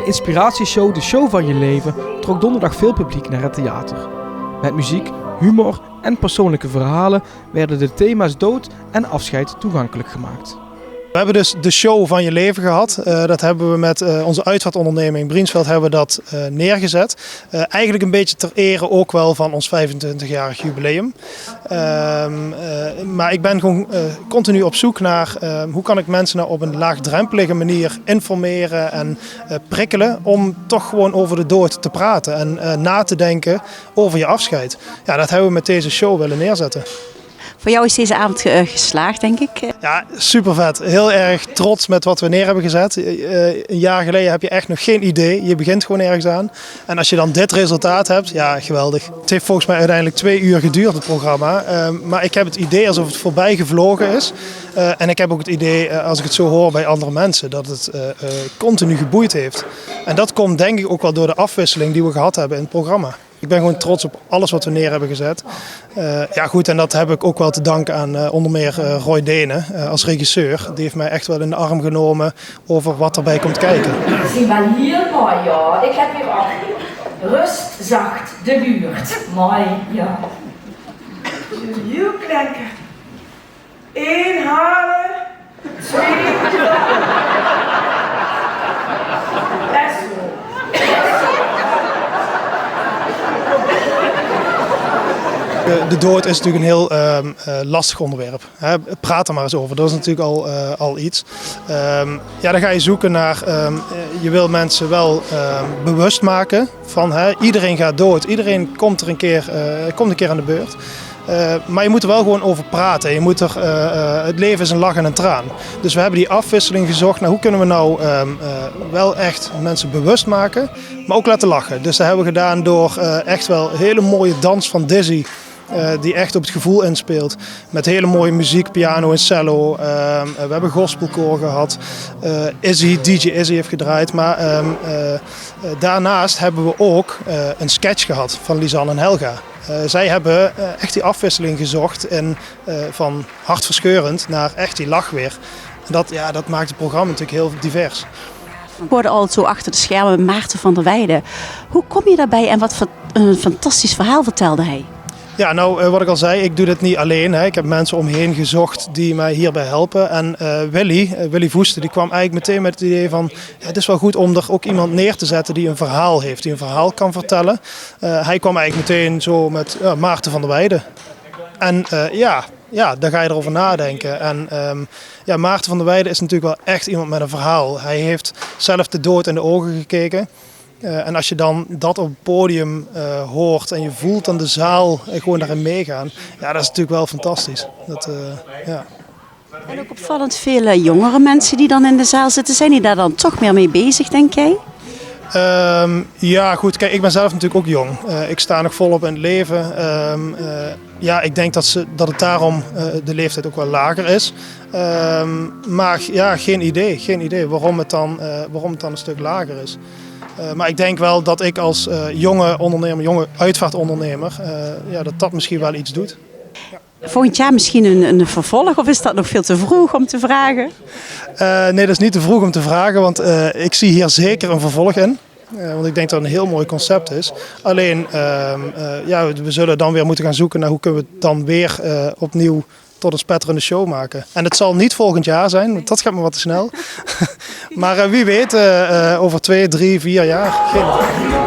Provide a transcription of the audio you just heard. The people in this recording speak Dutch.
inspiratieshow De Show van Je Leven trok donderdag veel publiek naar het theater. Met muziek, humor en persoonlijke verhalen werden de thema's dood en afscheid toegankelijk gemaakt. We hebben dus de show van je leven gehad. Dat hebben we met onze uitvaartonderneming Briensveld hebben we dat neergezet. Eigenlijk een beetje ter ere ook wel van ons 25-jarig jubileum. Maar ik ben gewoon continu op zoek naar hoe kan ik mensen nou op een laagdrempelige manier informeren en prikkelen om toch gewoon over de dood te praten en na te denken over je afscheid. Ja, dat hebben we met deze show willen neerzetten. Voor jou is deze avond geslaagd, denk ik. Ja, super vet. Heel erg trots met wat we neer hebben gezet. Een jaar geleden heb je echt nog geen idee. Je begint gewoon ergens aan. En als je dan dit resultaat hebt, ja, geweldig. Het heeft volgens mij uiteindelijk 2 uur geduurd, het programma. Maar ik heb het idee alsof het voorbij gevlogen is. En ik heb ook het idee, als ik het zo hoor bij andere mensen, dat het continu geboeid heeft. En dat komt denk ik ook wel door de afwisseling die we gehad hebben in het programma. Ik ben gewoon trots op alles wat we neer hebben gezet. Ja goed, en dat heb ik ook wel te danken aan onder meer Roy Denen als regisseur. Die heeft mij echt wel in de arm genomen over wat erbij komt kijken. We zien wel heel mooi, ja. Ik heb hier ook rust, zacht, de buurt. Mooi, ja. Heel lekker. 1 halen, 2. En zo. De dood is natuurlijk een heel lastig onderwerp. Praat er maar eens over, dat is natuurlijk al iets. Ja, dan ga je zoeken naar, je wil mensen wel bewust maken van iedereen gaat dood, iedereen komt een keer aan de beurt. Maar je moet er wel gewoon over praten. Je moet het leven is een lach en een traan. Dus we hebben die afwisseling gezocht naar hoe kunnen we nou wel echt mensen bewust maken, maar ook laten lachen. Dus dat hebben we gedaan door echt wel een hele mooie dans van Dizzy. Die echt op het gevoel inspeelt. Met hele mooie muziek, piano en cello. We hebben gospelkoor gehad. DJ Izzy heeft gedraaid. Maar daarnaast hebben we ook een sketch gehad van Lisanne en Helga. Zij hebben echt die afwisseling gezocht van hartverscheurend naar echt die lach weer. Dat maakt het programma natuurlijk heel divers. Ik hoorde al zo achter de schermen Maarten van der Weijden. Hoe kom je daarbij en wat voor een fantastisch verhaal vertelde hij? Ja, nou wat ik al zei, ik doe dit niet alleen. Ik heb mensen omheen gezocht die mij hierbij helpen. En Willy Voeste, die kwam eigenlijk meteen met het idee van, ja, het is wel goed om er ook iemand neer te zetten die een verhaal heeft, die een verhaal kan vertellen. Hij kwam eigenlijk meteen zo met Maarten van der Weijden. En daar ga je erover nadenken. En Maarten van der Weijden is natuurlijk wel echt iemand met een verhaal. Hij heeft zelf de dood in de ogen gekeken. En als je dan dat op het podium hoort en je voelt dan de zaal gewoon daarin meegaan, ja, dat is natuurlijk wel fantastisch. En ook opvallend veel jongere mensen die dan in de zaal zitten. Zijn die daar dan toch meer mee bezig, denk jij? Ja, goed. Kijk, ik ben zelf natuurlijk ook jong. Ik sta nog volop in het leven. Ik denk dat het daarom de leeftijd ook wel lager is. Maar ja, geen idee waarom het dan een stuk lager is. Maar ik denk wel dat ik als jonge uitvaartondernemer, dat misschien wel iets doet. Ja. Volgend jaar misschien een vervolg of is dat nog veel te vroeg om te vragen? Nee, dat is niet te vroeg om te vragen, want ik zie hier zeker een vervolg in. Want ik denk dat het een heel mooi concept is. Alleen, we zullen dan weer moeten gaan zoeken naar hoe kunnen we het dan weer opnieuw tot een spetterende show maken. En het zal niet volgend jaar zijn, want dat gaat me wat te snel. Maar wie weet, over 2, 3, 4 jaar. Geen idee.